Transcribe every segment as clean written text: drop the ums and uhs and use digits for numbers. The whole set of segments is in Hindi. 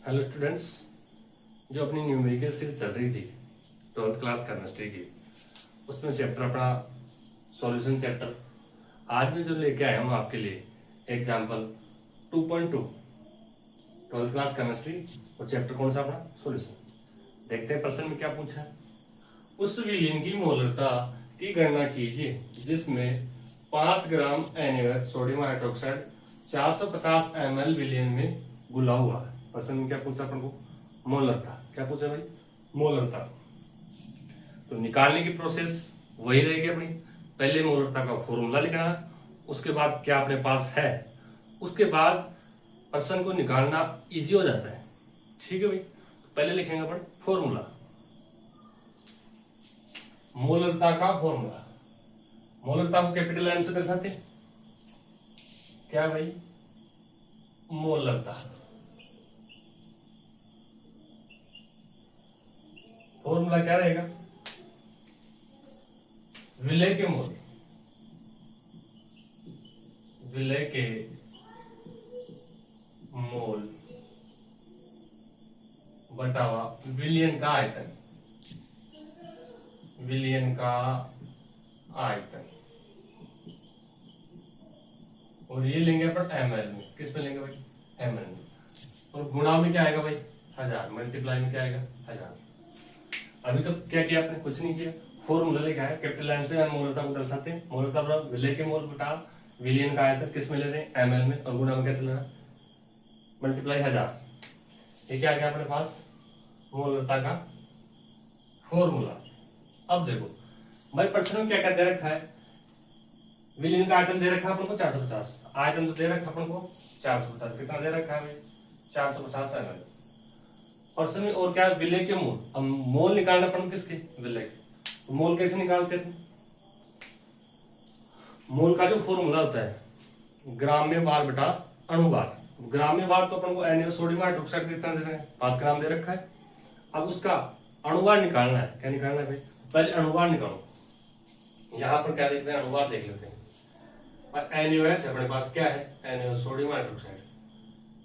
हेलो स्टूडेंट्स, जो अपनी न्यूमेरिकल सीरीज चल रही थी 12th क्लास केमिस्ट्री की, उसमें चैप्टर अपना सॉल्यूशन चैप्टर आज में जो लेके आए हम आपके लिए एग्जांपल 2.2 12th क्लास केमिस्ट्री और चैप्टर कौन सा अपना सॉल्यूशन। देखते हैं प्रश्न में क्या पूछा है। उस विलयन की मोलरता की गणना कीजिए जिसमें 5 ग्राम NaOH सोडियम हाइड्रोक्साइड 450 ml विलयन में घुला हुआ है। प्रश्न में क्या पूछा अपन को? मोलरता। क्या पूछा भाई? मोलरता। तो निकालने की प्रोसेस वही रहेगी अपनी। पहले मोलरता का फॉर्मूला लिखना है, उसके बाद क्या अपने पास है, उसके बाद प्रश्न को निकालना इजी हो जाता है। ठीक है भाई, तो पहले लिखेंगे अपन फॉर्मूला, मोलरता का फॉर्मूला। मोलरता को कैपिटल एम से दर्शाते हैं। क्या भाई? मोलरता। फॉर्मूला क्या रहेगा? विलय के मोल, विलय के मोल बटावा विलयन का आयतन, विलयन का आयतन। और ये लेंगे अपन ml में। किस में लेंगे भाई? ml में। और गुणा में क्या आएगा भाई? 1000। मल्टीप्लाई में क्या आएगा? 1000। अभी तो क्या किया आपने? कुछ नहीं किया। फॉर्मूला लिखा है, कैपिटल एम से मोलरता को दर्शाते हैं। मोलरता बराबर विलय के मोल बटा विलयन का आयतन। किस में ले रहे हैं? ml में। और गुणा में क्या चल रहा है? मल्टीप्लाई 1000। ये क्या आ गया अपने पास? मोलरता का फॉर्मूला। अब देखो भाई, प्रश्न में क्या क्या दे रखा है? विलयन का आयतन दे रखा है अपन को 450। आयतन तो दे रखा अपन को 450। कितना दे रखा है भाई? 450 ml। प्रश्न में और क्या? विलय के मोल। अब मोल निकालना अपन किसके? विलय के। तो मोल कैसे निकालते हैं? मोल का जो फॉर्मूला होता है ग्राम में बार बटा अणु बार। ग्राम में बार तो अपन को NaOH सोडियम हाइड्रोक्साइड कितना दे रहे हैं? 5 ग्राम दे रखा है। अब उसका अणुभार निकालना है। क्या निकालना है भाई? पहले अणुभार निकालो। यहां पर क्या देखते हैं? अणुभार देख लेते हैं। NaOH अपने पास क्या है? NaOH sodium hydroxide.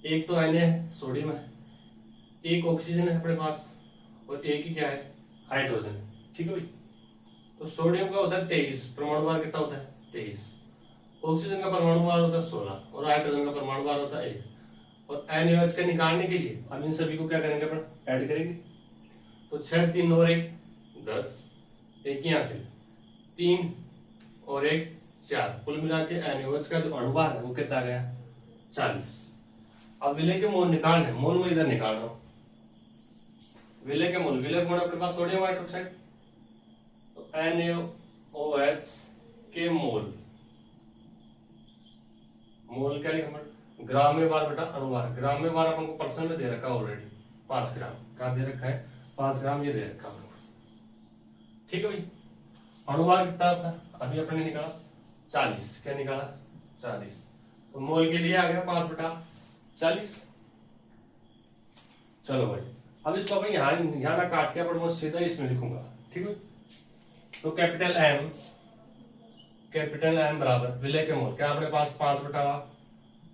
एक तो Na है, सोडियम है, एक ऑक्सीजन है अपने पास, और एक ही क्या है? हाइड्रोजन है। ठीक है भाई। तो सोडियम का होता है 23, परमाणु भार कितना होता है? 23। ऑक्सीजन का परमाणु भार होता है 16 और हाइड्रोजन का परमाणु भार होता है 1। और NaOH के निकालने के लिए अब इन सभी को क्या करेंगे अपन? ऐड करेंगे। तो 6 3 और 1 10, एक यहाँ से 3 और 1 4, कुल मिला के NaOH का जो अणुभार है वो कितना गया? 40। अब विलय के मोल निकालने, मोल में इधर निकाल रहा हूं। विलय के मोल, विलय गुण अपने पास सोडियम हाइड्रोक्साइड, तो NaOH के मोल, मोल क्या लिखा? ग्राम में बार बटा अणुभार। ग्राम में बार अपन को परसेंट में दे रखा ऑलरेडी 5 ग्राम। क्या दे रखा है? 5 ग्राम ये दे रखा है। ठीक है भाई। अणुभार कितना आपका? अभी अपन ने निकाला 40। क्या निकाला? 40। तो मोल के लिए आ गया 5 बटा 40। चलो भाई, अब इसको अपन यहाँ ना काट के अपन मैं सीधा इसमें लिखूंगा। ठीक है। तो कैपिटल एम बराबर विलय के मोल। क्या अपने पास? 5 बटा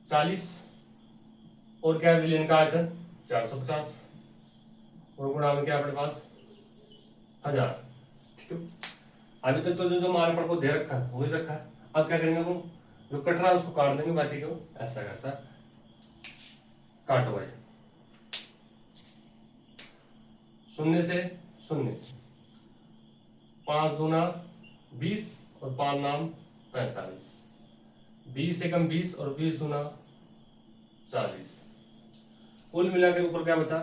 40। और क्या विलयन का आयतन? 450। और गुणा में क्या अपने पास? 1000। ठीक है। अभी तक तो जो मान अपन को दे रखा है वही रखा है। अब क्या करेंगे अपन? जो कट रहा है उसको काट देंगे, बाकी को ऐसा कैसा काटो भाई। 0 से 0, 5 दूना 20 और 5 नाम 45। 20 एकम 20 और 20 दूना 40। कुल मिला के ऊपर क्या बचा?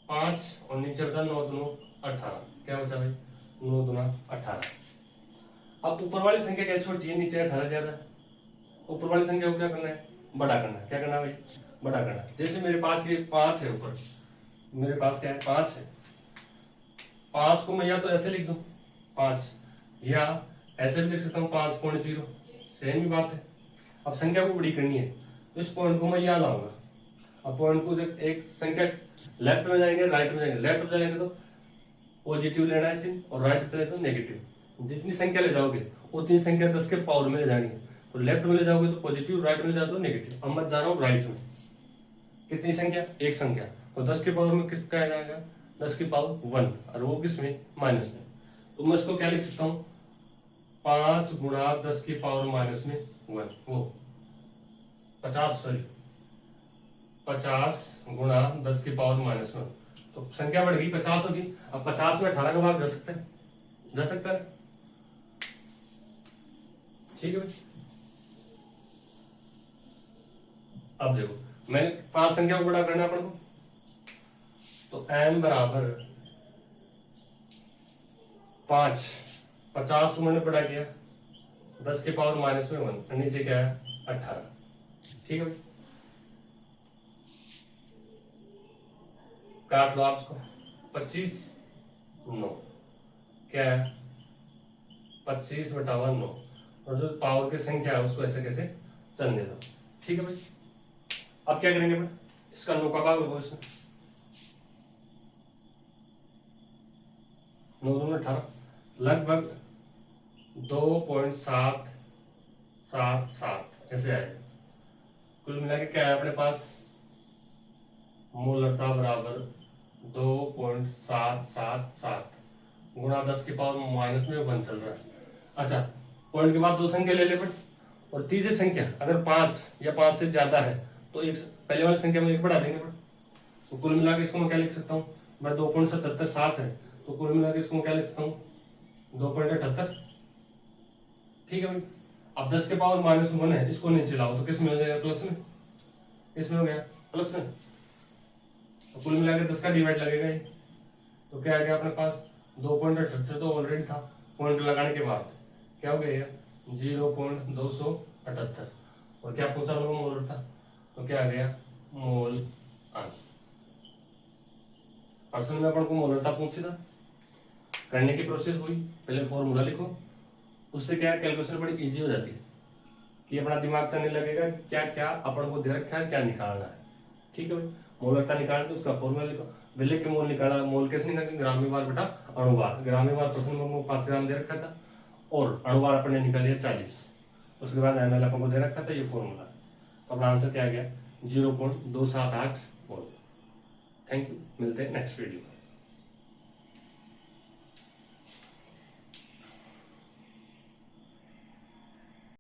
5 और नीचे बचा 9 दूना 18। क्या बचा भाई? 9 दूना 18। अब ऊपर वाली संख्या क्या छोटी है, नीचे 18 ज्यादा है। ऊपर वाली संख्या को क्या करना है? बड़ा करना है। क्या करना है भाई? बड़ा करना है। जैसे मेरे पास ये 5 है, ऊपर मेरे पास क्या है? 5 है। 5 को मैं या तो ऐसे लिख दूं 5, या ऐसे भी लिख सकता हूँ 5.0। सेम ही बात है। अब संख्या को बड़ी करनी है तो इस पॉइंट को मैं यहाँ लाऊंगा। अब पॉइंट को जब एक संख्या लेफ्ट में जाएंगे, राइट में जाएंगे, लेफ्ट में जाएंगे तो पॉजिटिव लेना है चिन्ह, और राइट चले तो नेगेटिव। जितनी संख्या ले जाओगे उतनी संख्या 10 के पावर में ले जानी है। तो लेफ्ट में ले जाओगे तो पॉजिटिव, राइट में ले जाओगे तो नेगेटिव। अब मैं जा रहा हूँ राइट में। कितनी संख्या, एक संख्या, तो 10 के पावर में किसका आ जाएगा, 10 की पावर 1, और वो किसमें, माइनस में। तो मैं इसको क्या लिख सकता हूँ, 5 गुणा 10 की पावर माइनस में 1, वो 50 गुणा 10 की पावर माइनस 1, तो संख्या बढ़ गई 50 होगी। अब 50 में 18 का भाग जा सकता है, जा सकता है, ठीक है भाई। अब देखो मैंने 5 संख्या को बड़ा करना है अपन को, तो m बराबर 5, 50 को मैंने बड़ा किया 10 के पावर माइनस में 1, नीचे क्या है 18, ठीक है भाई। काट लो आप इसको, 25 9 क्या है 25 बटा 1 9, और जो पावर की संख्या है उसको ऐसे कैसे चलने दो, ठीक है भाई। अब क्या करेंगे भाई, इसका 9 का भाग होगा इसमें, 9 दूनी 18, लगभग 2.777 ऐसे आएगा। कुल मिला के क्या है अपने पास, मोलरता बराबर 2.777 गुणा 10 की पावर माइनस में 1 चल रहा है। अच्छा, पॉइंट के बाद 2 संख्या ले ले बट, और तीसरी संख्या अगर 5 या 5 से ज्यादा है तो एक पहले वाली संख्या में 1 बढ़ा देंगे बट, तो कुल मिला के इसको मैं क्या लिख सकता हूँ, मैं 2.777 है तो कुल मिला के इसको मैं क्या लिख सकता हूँ 2.78, ठीक है भाई। अब 10 के पावर माइनस 1 है, इसको नीचे लाओ तो किस में हो जाएगा, प्लस में, इसमें हो गया प्लस में, तो कुल मिला के 10 का डिवाइड लगेगा ही, तो क्या आ गया अपने पास 2.78 तो ऑलरेडी था, पॉइंट लगाने के बाद क्या हो गया 0.278, और क्या पूछा लोगों मोल था, तो क्या आ गया मोल आंसर। प्रश्न में अपन को मोलरता पूछी था, करने की प्रोसेस हुई, पहले फॉर्मूला लिखो, उससे क्या कैलकुलेशन बड़ी इजी हो जाती है कि अपना दिमाग चलने लगेगा क्या क्या अपन को दे रखा है, क्या निकालना है, ठीक है भाई। मोलरता निकालना तो उसका फॉर्मूला लिखो, विलेय के मोल निकाला, मोल कैसे निकालेंगे, ग्राम में बार बटा अणुवार, ग्राम में बार प्रश्न में 5 ग्राम दे रखा था और अणुवार अपने निकाल दिया 40, उसके बाद ml अपन को दे रखा था, ये फॉर्मूला, तो अपना आंसर क्या आ गया 0.278 मोल। थैंक यू, मिलते हैं नेक्स्ट वीडियो।